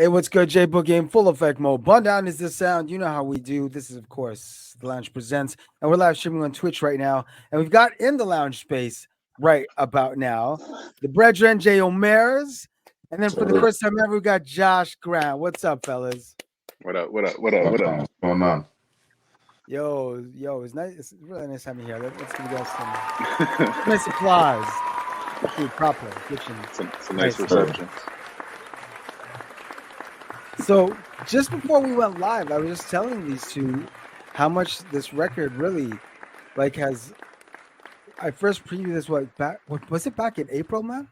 Hey, what's good, J Boogie in full effect mode. Bun down is the sound. You know how we do. This is, of course, the Lounge Presents, and we're live streaming on Twitch right now. And we've got in the lounge space right about now the brethren, MAIRS, and then for the first time ever, we got Josh Grant. What's up, fellas? What up? What up? What up? What up? What's going on? Yo, it's nice. It's really nice having you here. Let's give you guys some nice applause. Dude, proper. Some nice reception. So just before we went live, I was just telling these two how much this record really has. I first previewed this was it back in April, man?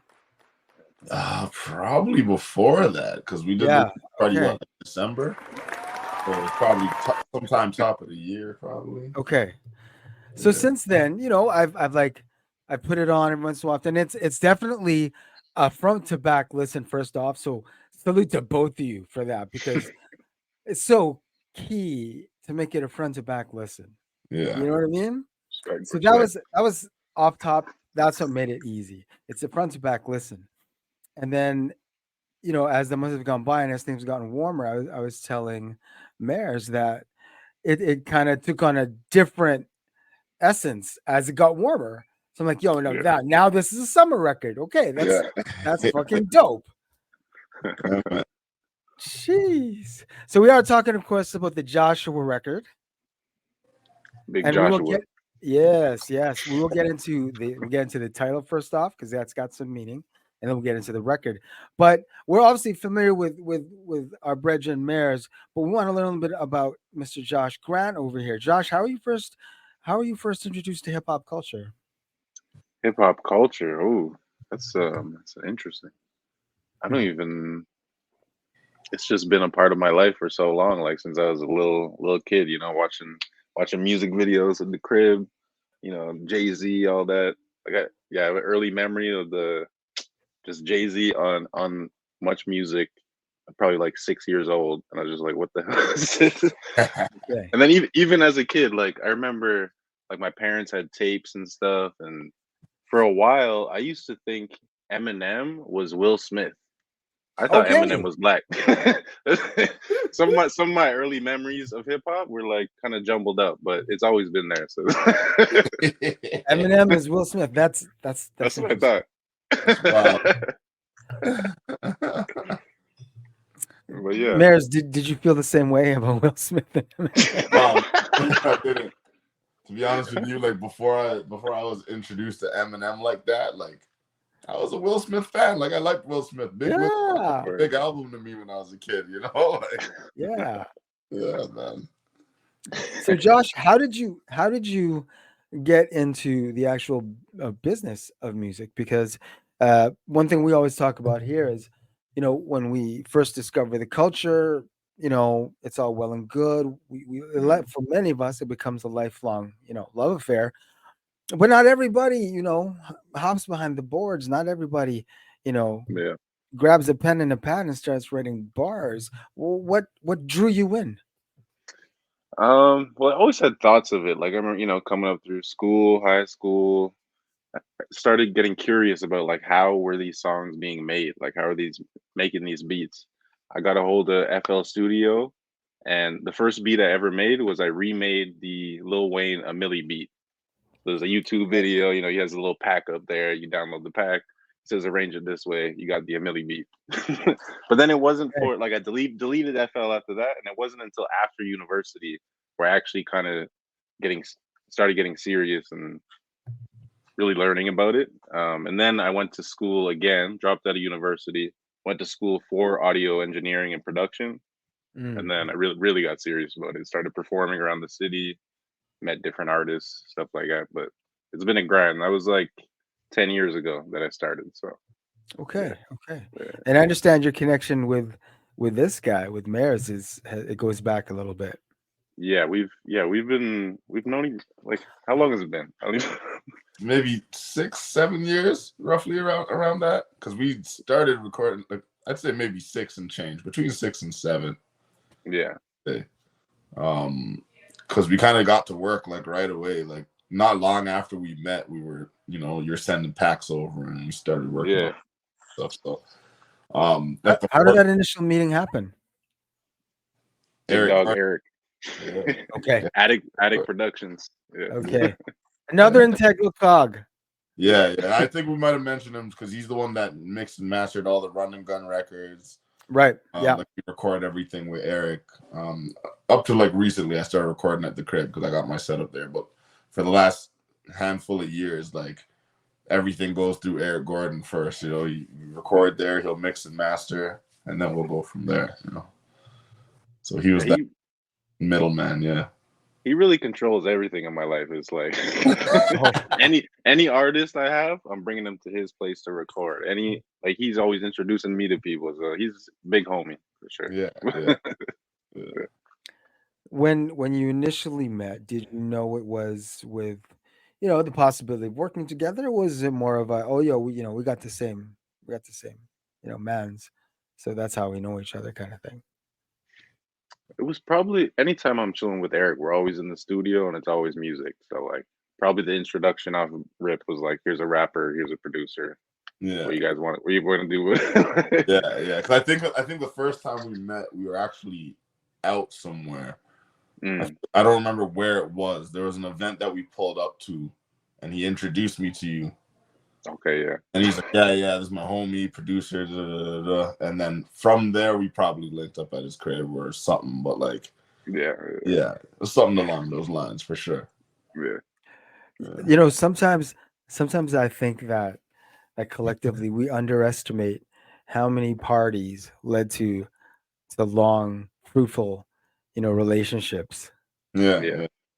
Probably before that, because we did in December. So it was probably sometime top of the year, probably. Okay. So since then, I've put it on every once in a while, and it's definitely a front to back listen. First off, so salute to both of you for that, because it's so key to make it a front to back listen. Yeah, you know what I mean. So that was off top. That's what made it easy. It's a front to back listen, and then as the months have gone by and as things have gotten warmer, I was telling MAIRS that it kind of took on a different essence as it got warmer. So I'm like, now this is a summer record. Okay, that's fucking dope. Jeez. So we are talking, of course, about the Joshua record. Big Joshua. Yes. We will get into the title first off, because that's got some meaning, and then we'll get into the record. But we're obviously familiar with our brethren MAIRS, but we want to learn a little bit about Mr. Josh Grant over here. Josh, how are you first introduced to hip hop culture? Hip hop culture. Oh, that's interesting. I don't even. It's just been a part of my life for so long. Like since I was a little kid, watching music videos in the crib. Jay-Z, all that. I have an early memory of just Jay-Z on Much Music. Probably like 6 years old, and I was just like, "What the hell is this?" Okay. And then even as a kid, like I remember, like my parents had tapes and stuff, and for a while, I used to think Eminem was Will Smith. I thought Eminem was black. some of my early memories of hip hop were like kind of jumbled up, but it's always been there. So Eminem is Will Smith. That's what I thought. But yeah, MAIRS, did you feel the same way about Will Smith? I didn't. To be honest with you, like before I was introduced to Eminem like that, like I was a Will Smith fan. Like I liked Will Smith. Big album to me when I was a kid. Yeah, man. So Josh, how did you get into the actual business of music? Because one thing we always talk about here is, when we first discover the culture, it's all well and good. For many of us, it becomes a lifelong, love affair. But not everybody, hops behind the boards. Not everybody, grabs a pen and a pad and starts writing bars. Well, what drew you in? Well, I always had thoughts of it. Like I remember, coming up through school, high school, I started getting curious about like how were these songs being made? Like how are these making these beats? I got a hold of FL Studio, and the first beat I ever made was I remade the Lil Wayne A Milli beat. There's a YouTube video, he has a little pack up there. You download the pack. It says arrange it this way. You got the A Milli beat. But then it wasn't for like I deleted FL after that, and it wasn't until after university where I actually kind of started getting serious and really learning about it. And then I went to school again, dropped out of university, went to school for audio engineering and production. And then I really got serious about it. Started performing around the city, met different artists, stuff like that. But it's been a grind. That was like 10 years ago that I started. So okay. And I understand your connection with this guy, with MAIRS, it goes back a little bit. Yeah, we've known him, like, how long has it been? I don't even maybe 6-7 years, roughly around that, because we started recording, like, I'd say maybe 6 and change, between 6 and 7. Yeah. Because we kind of got to work like right away, like not long after we met. We were, you're sending packs over, and we started working on stuff. So Like the How did that initial meeting happen? Big Dog Eric. Eric. Yeah. Okay. Attic Productions. Yeah. Okay. Another integral cog. Yeah. I think we might have mentioned him because he's the one that mixed and mastered all the Run and Gun records. Right. Yeah. Like we record everything with Eric. Up to like recently, I started recording at the crib because I got my setup there. But for the last handful of years, like everything goes through Eric Gordon first. You know, you record there, he'll mix and master, and then we'll go from there. You know, so he was that middleman. Yeah. He really controls everything in my life. It's like any artist I have, I'm bringing them to his place to record. He's always introducing me to people. So he's big homie for sure. Yeah. When you initially met, did you know it was with, the possibility of working together? Or was it more of a, we got the same, mans, so that's how we know each other kind of thing? It was probably anytime I'm chilling with Eric, we're always in the studio and it's always music. So like probably the introduction off of Rip was like, here's a rapper, here's a producer. Yeah. What you want to do with Yeah. Because I think the first time we met, we were actually out somewhere. I don't remember where it was. There was an event that we pulled up to, and he introduced me to you. Okay, yeah. And he's like, yeah, this is my homie, producer, and then from there we probably linked up at his crib or something. But like, yeah, something along those lines for sure. Yeah. Sometimes I think that collectively we underestimate how many parties led to the long, fruitful, relationships. Yeah.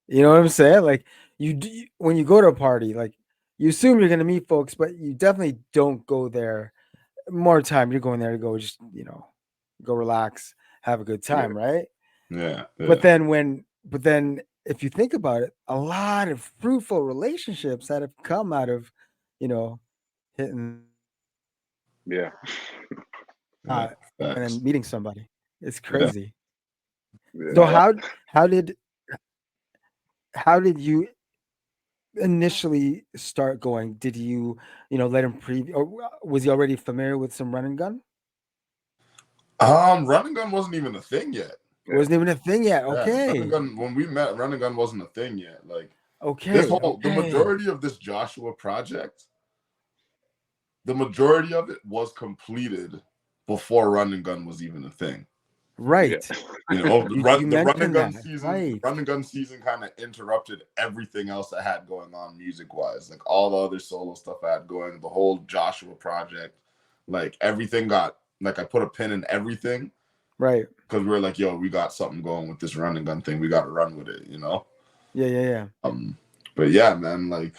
You know what I'm saying? Like when you go to a party, like you assume you're going to meet folks, but you definitely don't go there. More time, you're going there to go just, go relax, have a good time, right? Yeah. But then if you think about it, a lot of fruitful relationships that have come out of, hitting Yeah. and then meeting somebody. It's crazy. Yeah. So how did you initially start going? Did you let him or was he already familiar with some Run and Gun? Run and Gun wasn't even a thing yet. Wasn't even a thing yet. Okay. Run and Gun, when we met, Run and Gun wasn't a thing yet. Like, okay. The majority of this Joshua project, the majority of it was completed before Run and Gun was even a thing. Right. The Run and Gun season. Right. Run and Gun season kind of interrupted everything else I had going on music wise. Like all the other solo stuff I had going, the whole Joshua project, like everything got, like I put a pin in everything. Right. Because we were like, yo, we got something going with this Run and Gun thing. We got to run with it, Yeah. But yeah, man, like,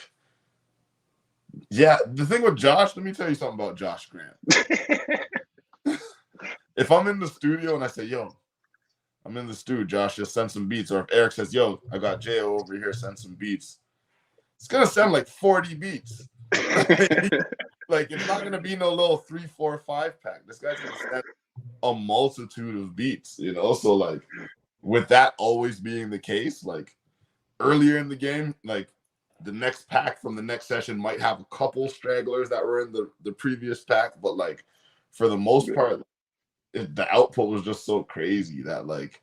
yeah, the thing with Josh, let me tell you something about Josh Grant. If I'm in the studio and I say, yo, I'm in the studio, Josh, just send some beats. Or if Eric says, yo, I got J.O. over here, send some beats. It's going to sound like 40 beats. Like, it's not going to be no little 3, 4, 5 pack. This guy's going to send a multitude of beats, So, like, with that always being the case, like, earlier in the game, like, the next pack from the next session might have a couple stragglers that were in the previous pack. But, like, for the most part, the output was just so crazy that like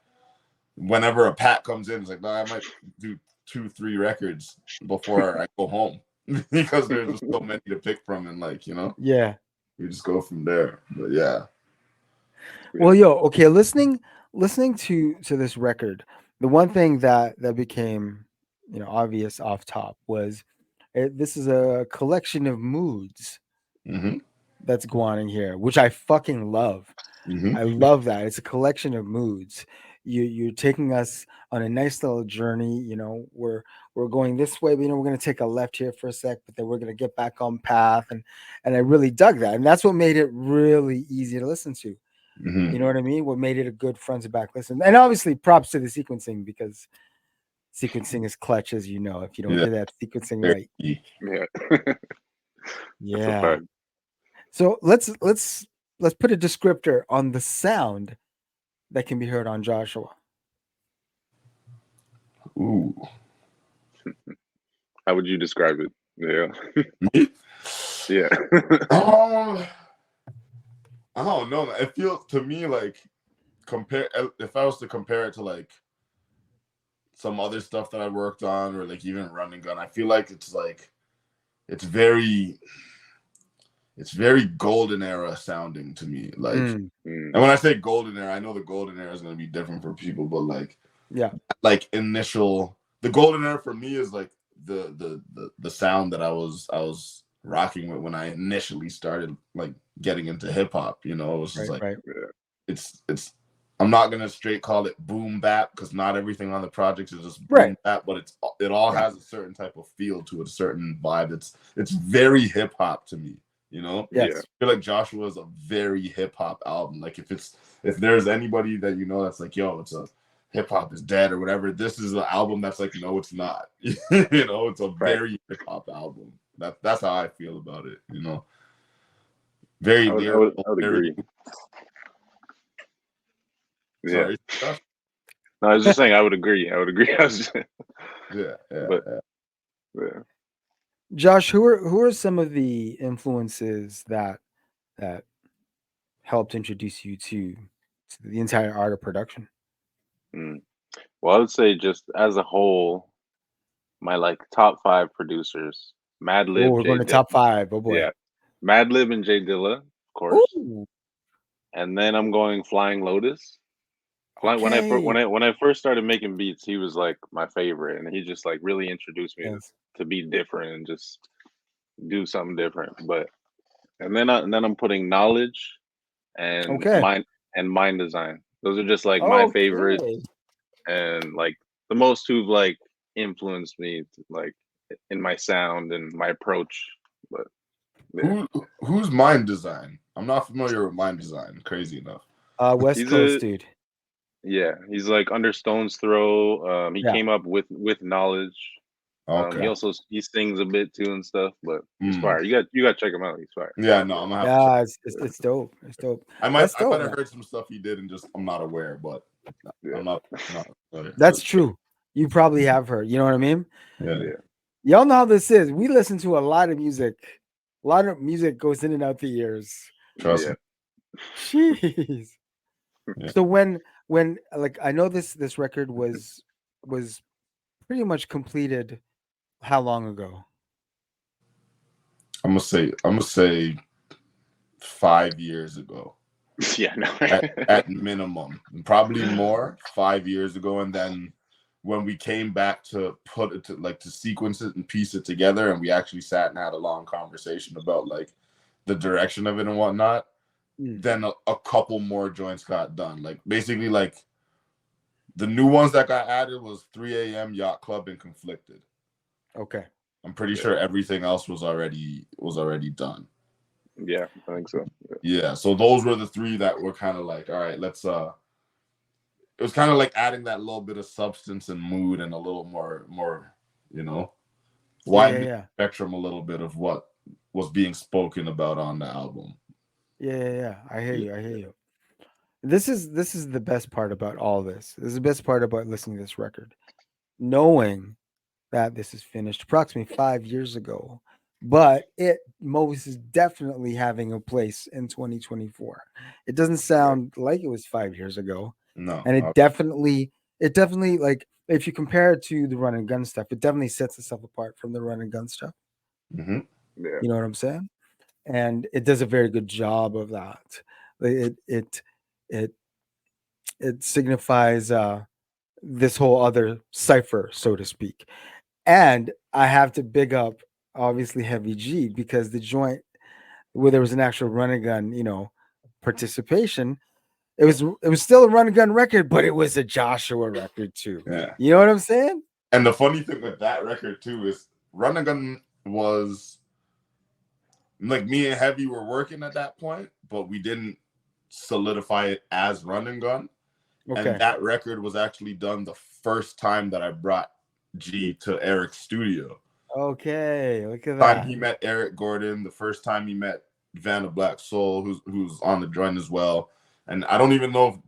whenever a pack comes in, it's like, no, I might do 2, 3 records before I go home because there's just so many to pick from, and like yeah, we just go from there. But yeah. Well, okay, listening to this record, the one thing that became obvious off top was this is a collection of moods that's going on here, which I fucking love. I love that. It's a collection of moods. You're taking us on a nice little journey. We're going this way, but we're going to take a left here for a sec, but then we're going to get back on path, and I really dug that, and that's what made it really easy to listen to. You know what I mean? What made it a good front to back listen, and obviously props to the sequencing, because sequencing is clutch, as you know. If you don't get that sequencing right, yeah. So let's put a descriptor on the sound that can be heard on Joshua. Ooh. How would you describe it? Yeah. Me? Yeah. I don't know. It feels to me like if I was to compare it to like some other stuff that I worked on, or like even Run and Gun, I feel like it's very golden era sounding to me. Like, Mm, and when I say golden era, I know the golden era is going to be different for people, but like, yeah, like the golden era for me is like the sound that I was rocking with when I initially started like getting into hip hop. You know, it was just like right. it's I'm not gonna straight call it boom bap because not everything on the project is just boom Right. bap, but it all Yeah. has a certain type of feel to it, a certain vibe. It's very hip hop to me, you know. Yes. Yeah. I feel like Joshua is a very hip hop album. Like if there's anybody that you know that's like, yo, it's a hip hop is dead or whatever, this is an album that's like, no, it's not. You know, it's a very hip hop album. That's how I feel about it, you know. Very lyrical, I would agree. Sorry. Yeah. No, I was just saying I would agree. I was just, yeah. Josh, who are some of the influences that helped introduce you to the entire art of production? Well, I would say just as a whole, my like top 5 producers: Oh, Madlib, we're going to top 5. Oh boy. yeah, Madlib and J Dilla, of course, Ooh, and then I'm going Flying Lotus. okay. When I first started making beats, he was like my favorite, and he just like really introduced me Yes. to be different and just do something different. But and then I'm putting Knowledge and Okay. Mind Design. Those are just like my favorites, Okay. and like the most who've like influenced me like in my sound and my approach. But yeah. Who's Mind Design? I'm not familiar with Mind Design. Crazy enough. West He's Coast dude. he's like under Stone's Throw. He Yeah. came up with Knowledge. Okay. He sings a bit too and stuff, but he's Mm. fire. You got to check him out. He's fire. Yeah, no, I'm gonna have to Yeah, check. it's dope. It's dope. I That's might dope, have man. heard some stuff he did and just I'm not aware, but Yeah. I'm not familiar. That's true. You probably have heard. You know what I mean? Yeah. Y'all know how this is. We listen to a lot of music. A lot of music goes in and out the ears. Trust me. Jeez. Yeah. So when like I know this record was pretty much completed how long ago? I'm gonna say 5 years ago. Yeah, no. at minimum, probably more. 5 years ago, and then when we came back to put it to sequence it and piece it together, and we actually sat and had a long conversation about like the direction of it and whatnot, then a couple more joints got done. Like basically like the new ones that got added was 3 a.m. Yacht Club and Conflicted. Okay. I'm pretty sure everything else was already done. Yeah, I think so. Yeah, so those were the 3 that were kind of like, all right, let's it was kind of like adding that little bit of substance and mood and a little more, you know, widen spectrum a little bit of what was being spoken about on the album. Yeah. I hear you. This is the best part about all this. This is the best part about listening to this record. Knowing that this is finished approximately 5 years ago, but it most is definitely having a place in 2024. It doesn't sound like it was 5 years ago. No. And it definitely like if you compare it to the Run and Gun stuff, it definitely sets itself apart from the Run and Gun stuff. Mm-hmm. Yeah. You know what I'm saying? And it does a very good job of that. It signifies this whole other cipher, so to speak. And I have to big up obviously Heavy G because the joint where there was an actual Run and Gun, participation, it was still a Run and Gun record, but it was a Joshua record too. Yeah. You know what I'm saying? And the funny thing with that record too is Run and Gun was like me and Heavy were working at that point, but we didn't solidify it as Run and Gun. Okay. And that record was actually done the first time that I brought G to Eric's studio. Okay, look at that. He met Eric Gordon. The first time he met Vanna Black Soul, who's on the joint as well. And I don't even know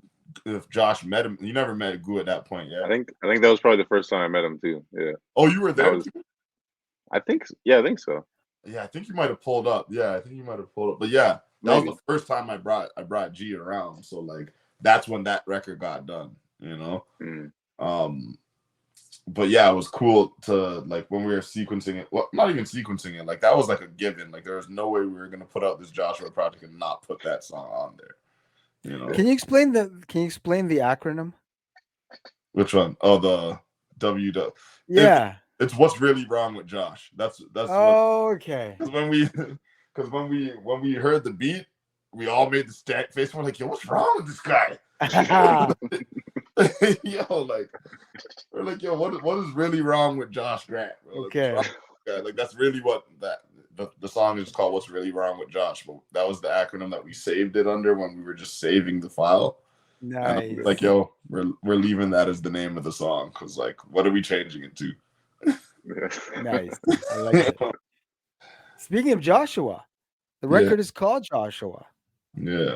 if Josh met him. You never met Gu at that point, yeah? I think that was probably the first time I met him too. Yeah. Oh, you were there too? I think so. Yeah, I think you might have pulled up. But yeah, That was maybe. the first time I brought G around. So like that's when that record got done, you know. Mm. But yeah, it was cool to like when we were sequencing it. Well, not even sequencing it. Like that was like a given. Like there was no way we were gonna put out this Joshua project and not put that song on there. You know. Can you explain the acronym? Which one? Oh, the W. Yeah. It's what's really wrong with Josh. That's what. Oh, okay. Because when we heard the beat, we all made the stack face. We're like, yo, what's wrong with this guy? Yo, like we're like, yo, what is really wrong with Josh Grant? Bro? Okay. Like that's really what the song is called. What's really wrong with Josh? But that was the acronym that we saved it under when we were just saving the file. Nice. And like, yo, we're leaving that as the name of the song because like, what are we changing it to? Nice. I like it. Speaking of Joshua, the record is called Joshua. Yeah.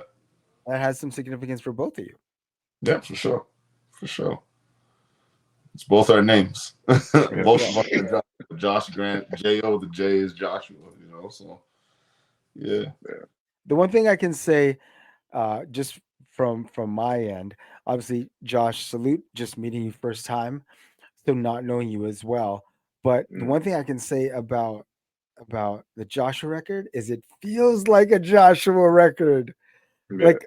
That has some significance for both of you. Yeah, for sure. For sure. It's both our names. Both of us are Josh Grant. J.O. The J is Joshua, you know, so yeah. The one thing I can say, just from my end, obviously, Josh, salute just meeting you first time, still not knowing you as well. But the one thing I can say about the Joshua record is it feels like a Joshua record. Yeah. Like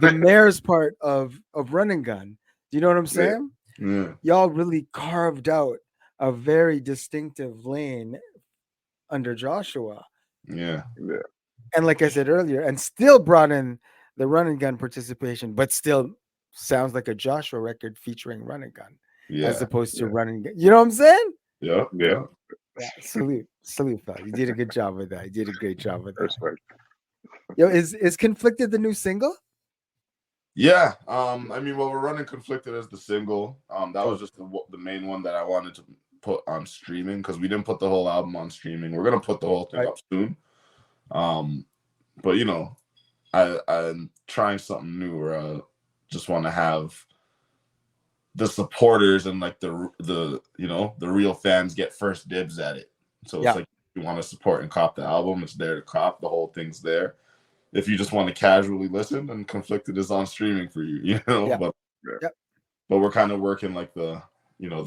the MAIRS part of Run and Gun. Do you know what I'm saying? Yeah. Y'all really carved out a very distinctive lane under Joshua. Yeah. Yeah. And like I said earlier, and still brought in the Run and Gun participation, but still sounds like a Joshua record featuring Run and Gun, as opposed to Run and Gun. You know what I'm saying? Yeah. Yeah. Yeah. Salute, fella. You did a good job with that. You did a great job with that. Respect. Yo, is Conflicted the new single? Yeah. I mean, well, we're running Conflicted as the single. That was just the main one that I wanted to put on streaming because we didn't put the whole album on streaming. We're gonna put the whole thing up soon. But you know, I'm trying something new where I just want to have the supporters and like the you know the real fans get first dibs at it. So it's like if you want to support and cop the album, it's there to cop. The whole thing's there. If you just want to casually listen, then Conflicted is on streaming for you, you know. But we're kind of working like the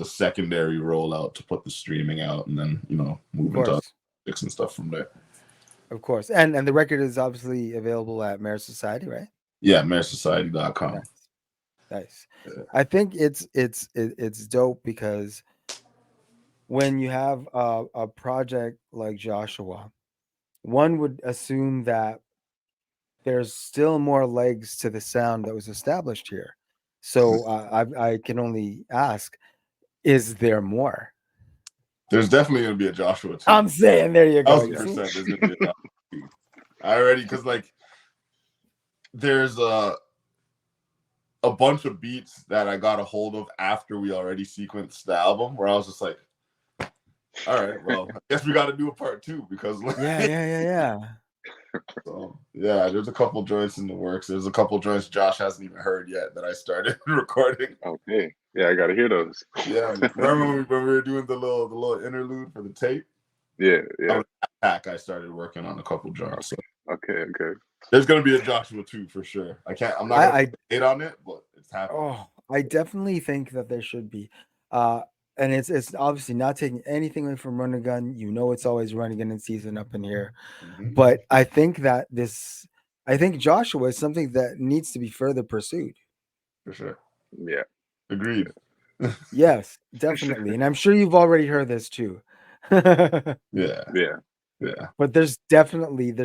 secondary rollout to put the streaming out and then move into sticks and stuff from there. Of course, and the record is obviously available at MAIRS Society, right? Yeah, MAIRSsociety.com. Nice. I think it's dope because when you have a project like Joshua, one would assume that there's still more legs to the sound that was established here. So I can only ask, is there more? There's definitely going to be a Joshua 2. I'm saying, there you go. 1,000% there's going to be a Joshua 2. I already, because like there's a bunch of beats that I got a hold of after we already sequenced the album where I was just like, all right, well, I guess we got to do a part 2 because like, yeah. So yeah, there's a couple joints in the works. There's a couple joints Josh hasn't even heard yet that I started recording. Okay, yeah, I gotta hear those. Yeah, remember when we were doing the little interlude for the tape? Yeah. Pack, I started working on a couple joints. So. Okay. There's gonna be a Joshua 2 for sure. I'm not gonna hate on it, but it's happening. Oh, I definitely think that there should be. And it's obviously not taking anything away from Run and Gun. You know, it's always Run and Gun in season up in here. Mm-hmm. But I think that Joshua is something that needs to be further pursued. For sure. Yeah. Agreed. Yes, definitely. And I'm sure you've already heard this too. Yeah. But there's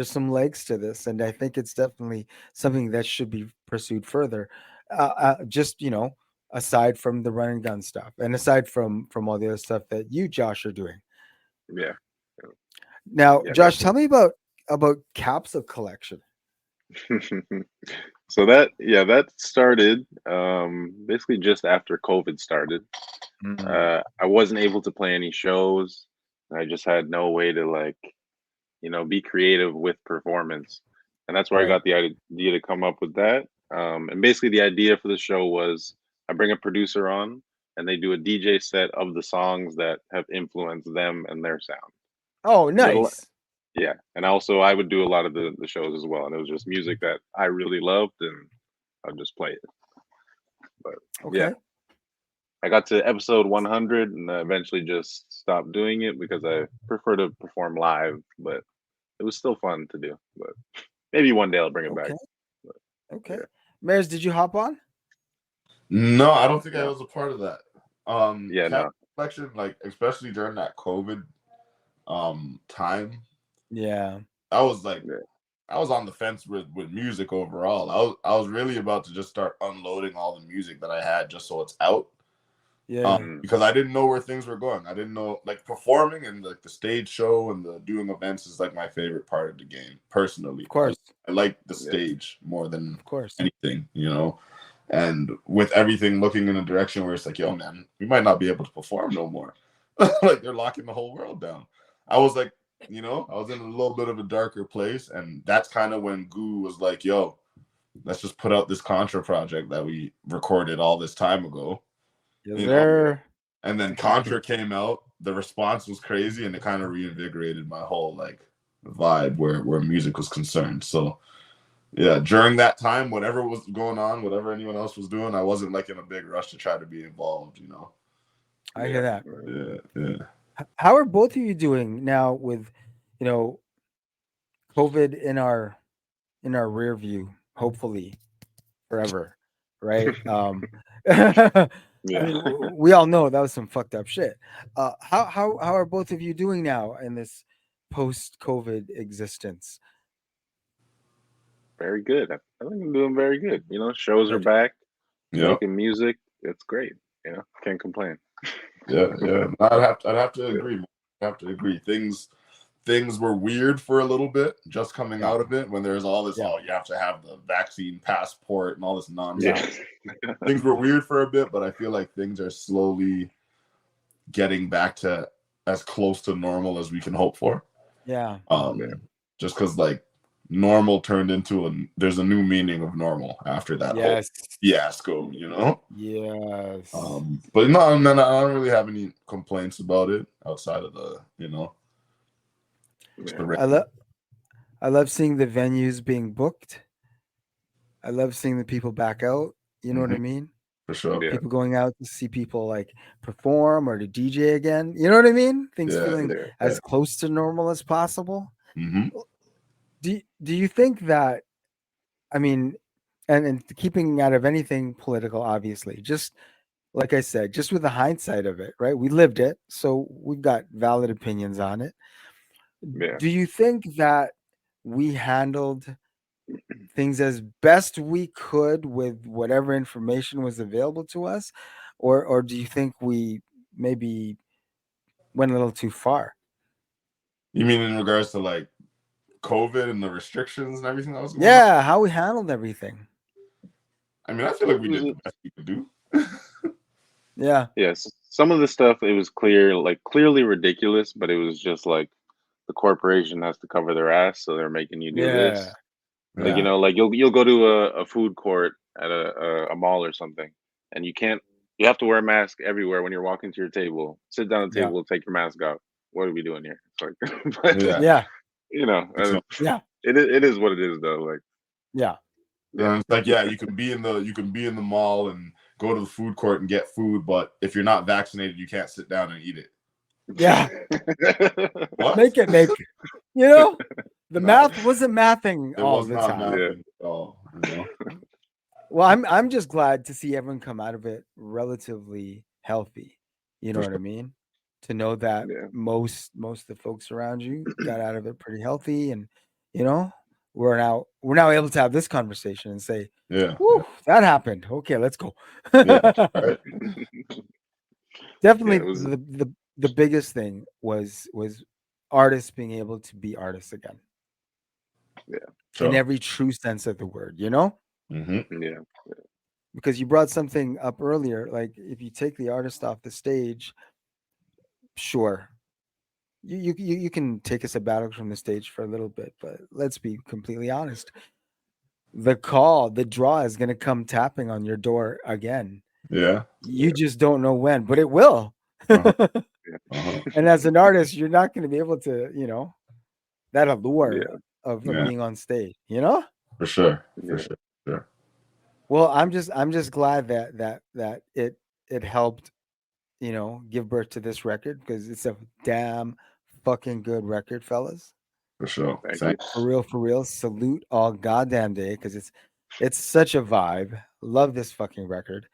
some legs to this, and I think it's definitely something that should be pursued further. Just aside from the Run and Gun stuff, and aside from all the other stuff that you, Josh, are doing. Yeah. Now, Josh, tell me about Capsule Collection. So that started basically just after COVID started. I wasn't able to play any shows. I just had no way to be creative with performance, and that's where I got the idea to come up with that. And basically, the idea for the show was I bring a producer on, and they do a DJ set of the songs that have influenced them and their sound. Oh, nice! Yeah, and also I would do a lot of the shows as well, and it was just music that I really loved, and I'd just play it. But yeah, Okay. I got to episode 100 and I eventually just stopped doing it because I prefer to perform live, but it was still fun to do. But maybe one day I'll bring it back. Okay. But Okay. yeah, Mairs, did you hop on? No, I don't think I no, was a part of that. yeah, Cat no, collection, like especially during that COVID time, Yeah. I was like yeah, I was on the fence with music overall. I was really about to just start unloading all the music that I had just so it's out. Yeah. mm, Because I didn't know where things were going. I didn't know, like, performing and like the stage show and the doing events is like my favorite part of the game personally. Of course. I like the yeah, stage more than Of course. anything, you know. And with everything looking in a direction where it's like, yo, man, we might not be able to perform no more. Like they're locking the whole world down. I was like, I was in a little bit of a darker place, and that's kind of when Goo was like, yo, let's just put out this Contra project that we recorded all this time ago. Yes, You know, sir. and then Contra came out. The response was crazy, and it kind of reinvigorated my whole like vibe where music was concerned. So yeah, during that time, whatever was going on, whatever anyone else was doing, I wasn't like in a big rush to try to be involved. I yeah, hear that. Yeah, yeah. How are both of you doing now with, you know, COVID in our rear view, hopefully forever, right? I yeah. mean, we all know that was some fucked up shit. How are both of you doing now in this post COVID existence? Very good. I think I'm doing very good. Shows are Good. back, Yep. making music. It's great. Can't complain. Yeah, yeah. I'd have to Yeah, agree. I have to agree. Things were weird for a little bit just coming Yeah. out of it when there's all this, Yeah. oh, you have to have the vaccine passport and all this nonsense. yeah, Things were weird for a bit, but I feel like things are slowly getting back to as close to normal as we can hope for. Yeah. yeah. Just because like normal turned into there's a new meaning of normal after that whole Yes. fiasco, Yes. But no, man, I don't really have any complaints about it outside of the, just the I love seeing the venues being booked. I love seeing the people back out. You know what I mean? for sure. Yeah, People going out to see people like perform or to DJ again. You know what I mean? Things Yeah, feeling yeah. as close to normal as possible. mm-hmm. Do you think that, I mean, and keeping out of anything political, obviously, just like I said, just with the hindsight of it, right? We lived it, so we've got valid opinions on it. Yeah. Do you think that we handled things as best we could with whatever information was available to us, or do you think we maybe went a little too far? You mean in regards to like COVID and the restrictions and everything that was going on? Yeah, how we handled everything. I mean, I feel like we It was did a- the best we could do. Yeah, Yes, some of the stuff it was clearly ridiculous, but it was just like the corporation has to cover their ass, so they're making you do yeah, this. Like yeah, like you'll go to a food court at a mall or something, and you have to wear a mask everywhere when you're walking to your table. Sit down at the yeah, table, take your mask off. What are we doing here? It's like, but, Yeah. yeah, So, yeah, it is what it is though. Like, yeah, yeah, it's like, yeah, you can be in the mall and go to the food court and get food, but if you're not vaccinated, you can't sit down and eat it. yeah. What? Make it make. You know, the No. math wasn't mathing It all was the not time. mapping at all. Well, I'm just glad to see everyone come out of it relatively healthy. You know For what I sure. mean? To know that yeah, most of the folks around you got out of it pretty healthy, and you know, we're now able to have this conversation and say, Yeah. "Whew, that happened. Okay, let's go." Yeah. Right. Definitely, it was the biggest thing was artists being able to be artists again yeah, in Sure. every true sense of the word. You know. Mm-hmm. yeah, Because you brought something up earlier, like if you take the artist off the stage, sure, you can take a sabbatical from the stage for a little bit, but let's be completely honest, the draw is going to come tapping on your door again. Yeah. You just don't know when, but it will. Uh-huh. yeah, Uh-huh. And as an artist, you're not going to be able to, that allure Yeah. of Yeah. being on stage, you know? For sure. For Yeah. sure. Well, I'm just glad that it helped, give birth to this record because it's a damn fucking good record, fellas. For sure. Thank you. Thanks. For real. Salute all goddamn day because it's such a vibe. Love this fucking record.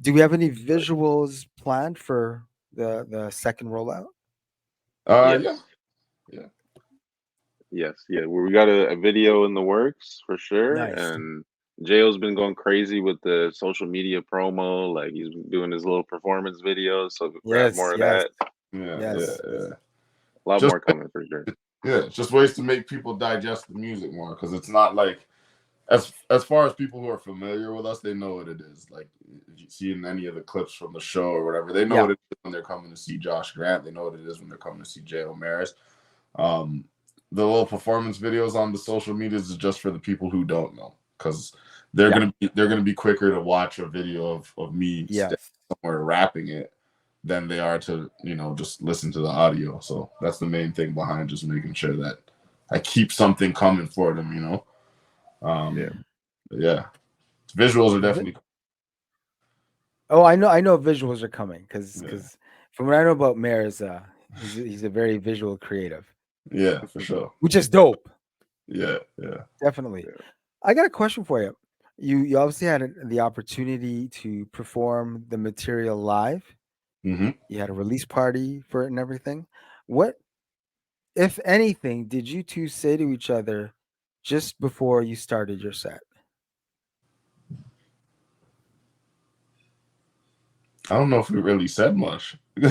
Do we have any visuals planned for the second rollout? Yes. Yeah. Yeah. Yes. Yeah. We got a video in the works for sure, Nice. and Jail's been going crazy with the social media promo. Like he's been doing his little performance videos. So grab more of that. Yeah. Yes. A lot Just more coming for sure. yeah, it's just ways to make people digest the music more because it's not like as far as people who are familiar with us, they know what it is. Like if you see in any of the clips from the show or whatever, they know what it is when they're coming to see Josh Grant. They know what it is when they're coming to see J.O. MAIRS. The little performance videos on the social medias is just for the people who don't know because they're gonna be quicker to watch a video of me somewhere rapping it than they are to just listen to the audio. So that's the main thing behind just making sure that I keep something coming for them. Yeah, visuals are definitely. Oh, I know visuals are coming because from what I know about MAIRS, he's a very visual creative. Yeah, for sure. Which is dope. Yeah. Definitely. Yeah. I got a question for you. You obviously had the opportunity to perform the material live. Mm-hmm. You had a release party for it and everything. What, if anything, did you two say to each other just before you started your set? I don't know if we really said much. We're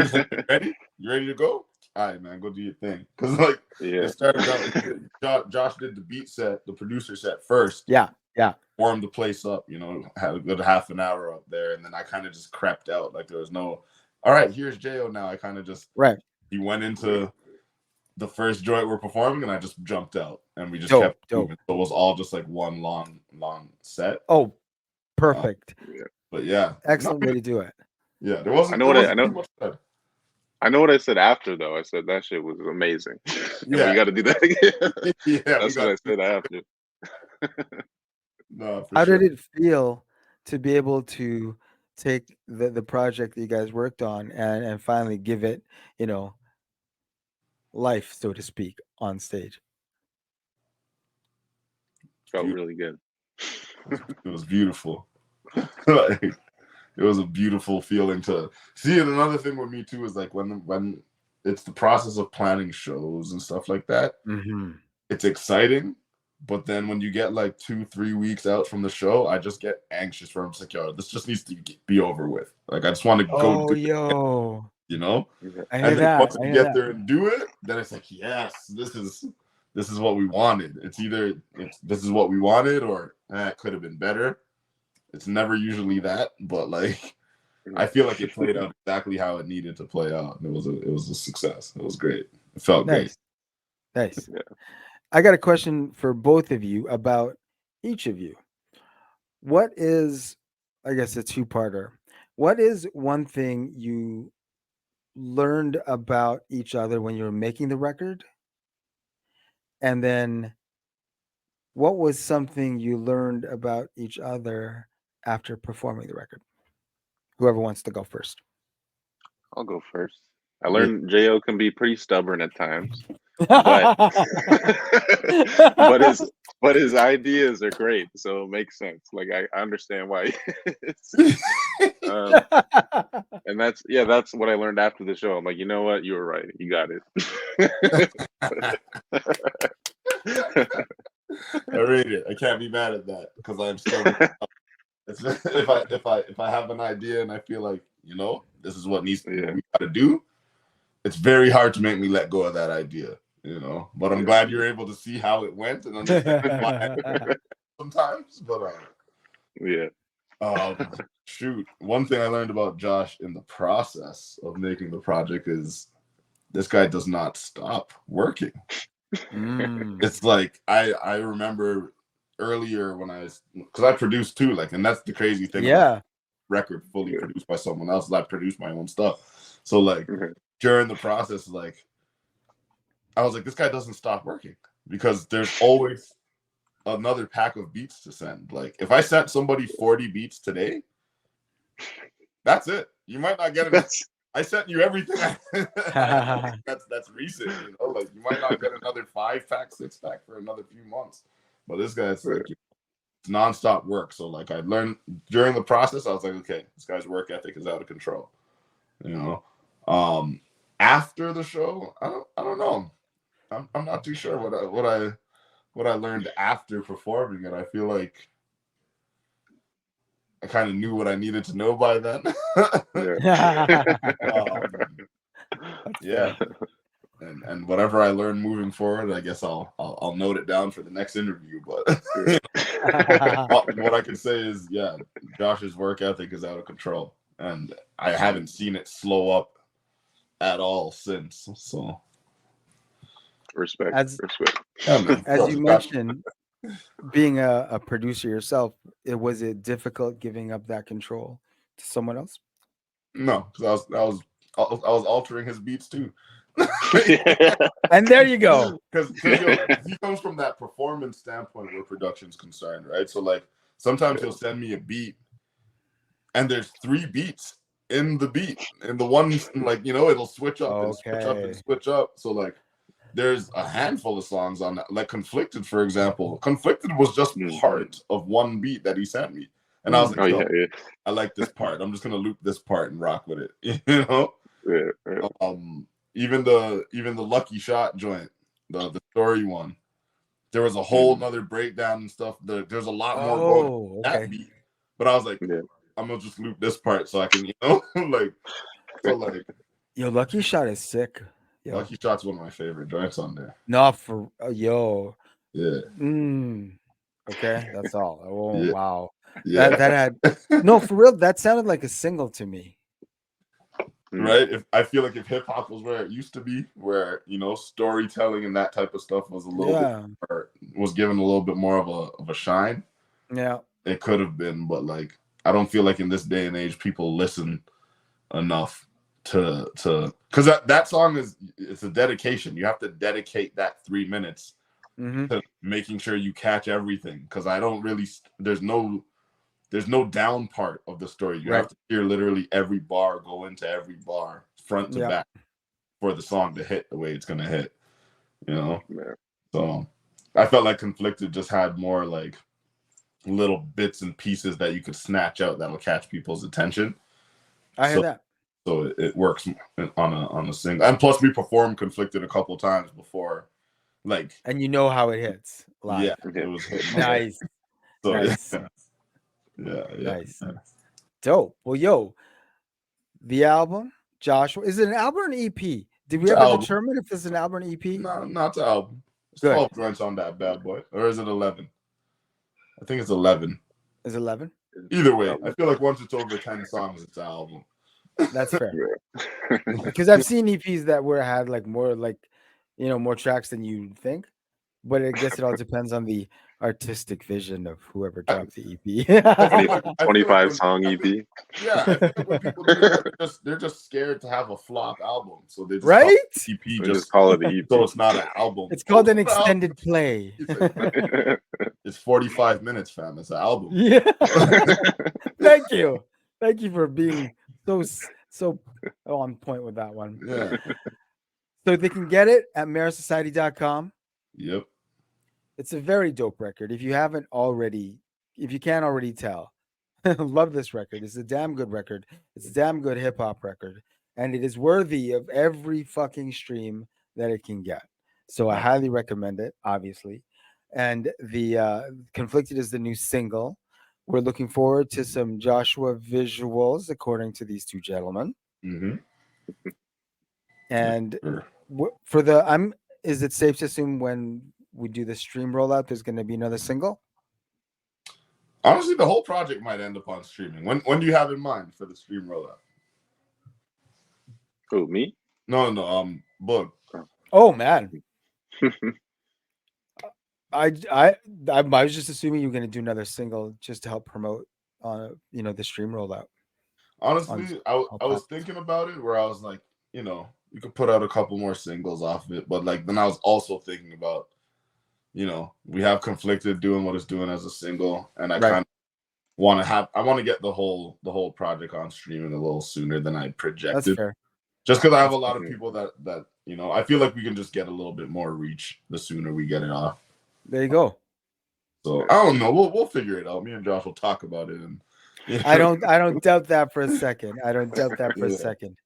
just like, ready? You ready to go? All right, man, go do your thing. Because it started out. Josh did the beat set, the producer set first. Yeah. Warmed the place up. Had a good half an hour up there, and then I kind of just crept out. Like there was no. All right, here's Jo now. I kind of just He went into the first joint we're performing, and I just jumped out, and we just kept moving. So it was all just like one long set. Oh, perfect. But yeah, excellent way to do it. Yeah, there wasn't. Too much said. I know what I said after though. I said that shit was amazing. Yeah, we got to do that again. Yeah, that's what I said after. No, How did it feel to be able to take the project that you guys worked on and finally give it, life, so to speak, on stage? Felt really good. It was beautiful. It was a beautiful feeling to see. And another thing with me too is like when it's the process of planning shows and stuff like that. Mm-hmm. It's exciting, but then when you get like 2-3 weeks out from the show, I just get anxious for him. It's like, yo, this just needs to be over with. Like I just want to go do it. And then once you get there and do it, then it's like, yes, this is what we wanted. It's either this is what we wanted or it could have been better. It's never usually that, but like I feel like it played out exactly how it needed to play out. It was a success. It was great. It felt great. Nice. Yeah. I got a question for both of you about each of you. What is, I guess, a two-parter. What is one thing you learned about each other when you were making the record? And then what was something you learned about each other after performing the record? Whoever wants to go first. I'll go first. I learned Jo can be pretty stubborn at times, but but his ideas are great, so it makes sense. Like I understand why. And that's what I learned after the show. I'm like, you know what, you were right. You got it. I rate it. I can't be mad at that because I'm stubborn. If I have an idea and I feel like this is what we got to do, it's very hard to make me let go of that idea. But I'm glad you're able to see how it went and understand why sometimes. But shoot, one thing I learned about Josh in the process of making the project is this guy does not stop working. It's like I remember earlier when because I produced too, and that's the crazy thing. About record fully produced by someone else. I produced my own stuff, so during the process, I was like, this guy doesn't stop working because there's always another pack of beats to send. Like if I sent somebody 40 beats today, that's it. You might not get it. I sent you everything. That's recent, you know. Like you might not get another 5-pack, 6-pack for another few months. But this guy's like it's nonstop work. So like I learned during the process, I was like, okay, this guy's work ethic is out of control. You know. After the show, I don't know. I'm not too sure what I learned after performing it. I feel like I kind of knew what I needed to know by then. Yeah. And whatever I learn moving forward, I guess I'll note it down for the next interview. But what I can say is, yeah, Josh's work ethic is out of control, and I haven't seen it slow up at all since. So respect. Yeah, as you mentioned, being a producer yourself, was it difficult giving up that control to someone else? No, because I was altering his beats too. And there you go. Because he comes from that performance standpoint where production's concerned, right? So like sometimes he'll send me a beat, and there's 3 beats in the beat, and the one like it'll switch up and switch up and switch up. So like there's a handful of songs on that, like Conflicted, for example. Conflicted was just part of one beat that he sent me, and I was like, I like this part. I'm just gonna loop this part and rock with it, you know. Even the Lucky Shot joint, the story one, there was a whole nother breakdown and stuff. There's a lot more going that beat, but I was like, I'm gonna just loop this part so I can, like, so like, yo, Lucky Shot is sick. Yo. Lucky Shot's one of my favorite joints on there. No, for yo, yeah. Okay, that's all. Oh wow, yeah. That had no, for real. That sounded like a single to me. Right? If I feel like if hip hop was where it used to be, where storytelling and that type of stuff was a little bit more, was given a little bit more of a shine. Yeah, it could have been, but like I don't feel like in this day and age people listen enough to because that song it's a dedication. You have to dedicate that 3 minutes to making sure you catch everything. Because I don't really there's no down part of the story. You have to hear literally every bar go into every bar front to back for the song to hit the way it's gonna hit. So I felt like Conflicted just had more like little bits and pieces that you could snatch out that'll catch people's attention. I hear that. So it works on a single. And plus we performed Conflicted a couple times before, like, and you know how it hits live. Yeah, it was nice. So, nice. Yeah. Nice. Dope. Well, yo, the album, Joshua, is it an album or an EP? Did we ever determine if it's an album or an EP? No, not the album. It's 12 joints on that bad boy. Or is it 11? I think it's 11. Is it 11? Either way, I feel like once it's over 10 songs, it's an album. That's fair. Because I've seen EPs that had like more more tracks than you think. But I guess it all depends on the artistic vision of whoever dropped the EP. 25 song EP. Yeah, I think when people do that, they're just scared to have a flop album, so they just call it EP. Just call it the EP. So it's not an album. It's called an extended play. It's 45 minutes, fam. It's an album. Yeah. Thank you for being so on point with that one. Yeah. So they can get it at MAIRSsociety.com. Yep. It's a very dope record. If you can't already tell, love this record. It's a damn good record. It's a damn good hip hop record, and it is worthy of every fucking stream that it can get. So I highly recommend it, obviously. And the Conflicted is the new single. We're looking forward to some Joshua visuals, according to these two gentlemen. And for is it safe to assume when we do the stream rollout, there's going to be another single? Honestly, the whole project might end up on streaming. When do you have in mind for the stream rollout? Who, me? No, Bug. Oh man. I was just assuming you were going to do another single just to help promote the stream rollout. Honestly, I was thinking about it where I was like, you could put out a couple more singles off of it. But like then I was also thinking about, we have Conflicted doing what it's doing as a single, and I kind of want to get the whole project on streaming a little sooner than I projected. That's fair. Just because I have a lot of people that I feel like we can just get a little bit more reach the sooner we get it off. There you go. So I don't know. We'll figure it out. Me and Josh will talk about it, and I don't doubt that for a second. I don't doubt that for a second.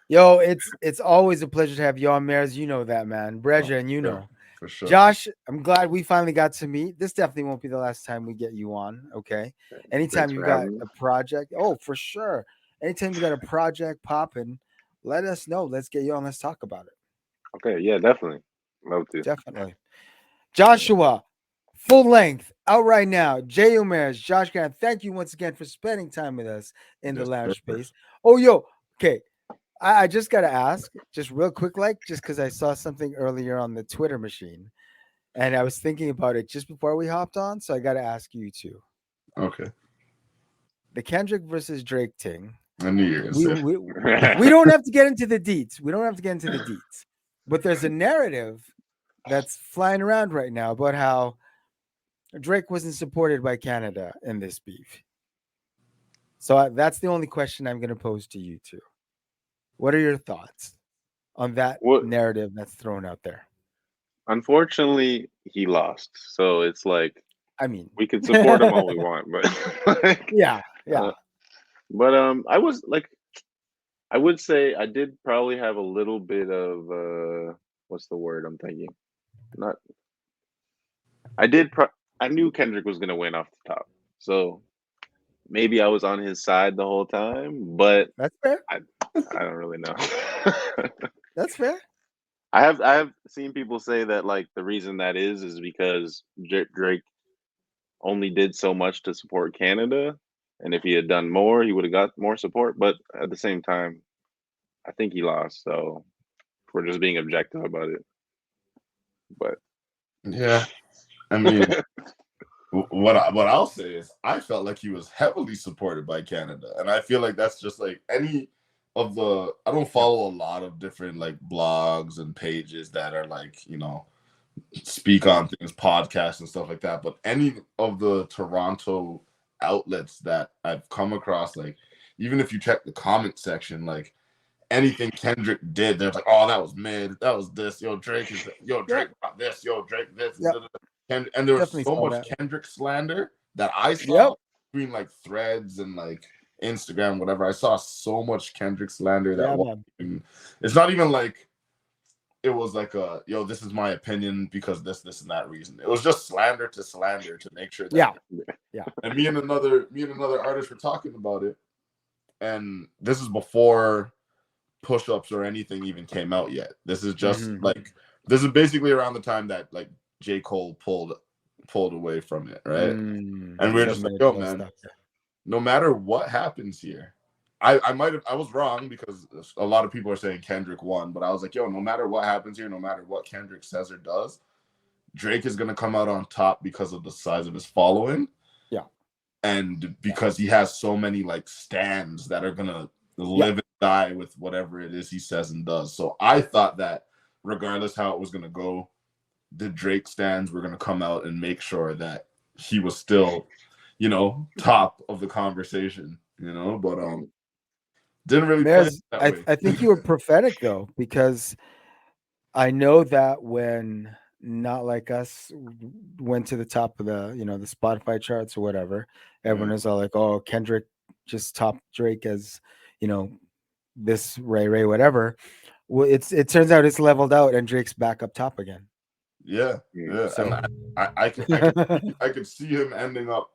Yo, it's always a pleasure to have you on, MAIRS. You know that, man. Breja, and you know. For sure. Josh, I'm glad we finally got to meet. This definitely won't be the last time we get you on. Okay. Anytime you got a project, for sure. Anytime you got a project popping, let us know. Let's get you on. Let's talk about it. Okay. Yeah, definitely. Love to. Definitely. Joshua, full length, out right now. J.O. MAIRS, Josh Grant, thank you once again for spending time with us in the lounge space. Oh, yo, okay. I just got to ask, just real quick, just because I saw something earlier on the Twitter machine, and I was thinking about it just before we hopped on, so I got to ask you too. Okay. The Kendrick versus Drake thing. I knew you were gonna say. We don't have to get into the deets. But there's a narrative that's flying around right now about how Drake wasn't supported by Canada in this beef. So that's the only question I'm going to pose to you two. What are your thoughts on that narrative that's thrown out there? Unfortunately, he lost. So it's like, I mean, we can support him all we want, but yeah. But I was like, I would say I did probably have a little bit of what's the word I'm thinking? I knew Kendrick was gonna win off the top, so maybe I was on his side the whole time, but that's fair. I don't really know. That's fair. I have seen people say that like the reason that is because Drake only did so much to support Canada, and if he had done more, he would have got more support. But at the same time, I think he lost. So we're just being objective about it. But yeah, I mean. What I'll say is I felt like he was heavily supported by Canada, and I feel like that's just like any of the. I don't follow a lot of different like blogs and pages that are like speak on things, podcasts and stuff like that. But any of the Toronto outlets that I've come across, like even if you check the comment section, like anything Kendrick did, they're like, "Oh, that was mid. That was this. Drake brought this. Drake this." Yep. And there was so much Kendrick slander that I saw between like threads and like Instagram, whatever. I saw so much Kendrick slander that it's not even like it was like this is my opinion because this and that reason. It was just slander to make sure that And me and another artist were talking about it, and this is before push-ups or anything even came out yet. This is just this is basically around the time that like J. Cole pulled away from it, right? And we're just like, yo, man, no matter what happens here, I was wrong because a lot of people are saying Kendrick won, but I was like, yo, no matter what happens here, no matter what Kendrick says or does, Drake is gonna come out on top because of the size of his following. Yeah. And because he has so many like stands that are gonna live and die with whatever it is he says and does. So I thought that regardless how it was gonna go, the Drake stands were going to come out and make sure that he was still, top of the conversation, but didn't really play that way. I think you were prophetic though, because I know that when Not Like Us went to the top of the, the Spotify charts or whatever, everyone was all like, "Oh, Kendrick just topped Drake as, this Ray, whatever." Well, it turns out it's leveled out and Drake's back up top again. Yeah. So. And I could see him ending up,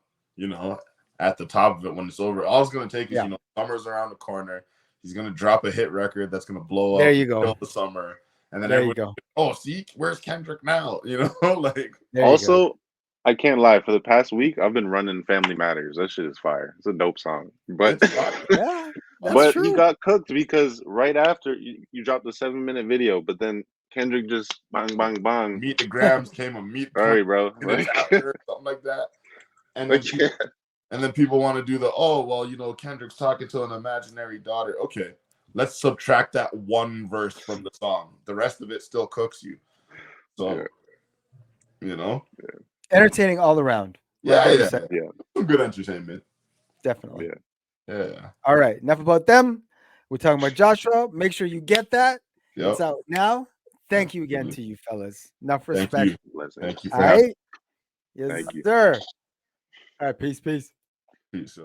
at the top of it when it's over. All it's gonna take is, summer's around the corner. He's gonna drop a hit record that's gonna blow up. There you go. The summer, and then everyone, oh, see, where's Kendrick now? Like. Also, I can't lie. For the past week, I've been running Family Matters. That shit is fire. It's a dope song, but but true. You got cooked because right after you dropped the 7-minute video, but then Kendrick just bang, bang, bang. Meet the Grams came a meet. Sorry, bro. Something like that. And then, people want to do the, Kendrick's talking to an imaginary daughter. Okay, let's subtract that one verse from the song. The rest of it still cooks you. So, you know, entertaining all around. Yeah. Some good entertainment. Definitely. Yeah. All right. Enough about them. We're talking about Joshua. Make sure you get that. Yep. It's out now. Thank you again to you, fellas. Enough respect. Thank you. Thank you for all right. Yes, Thank you. sir. All right. Peace. Peace.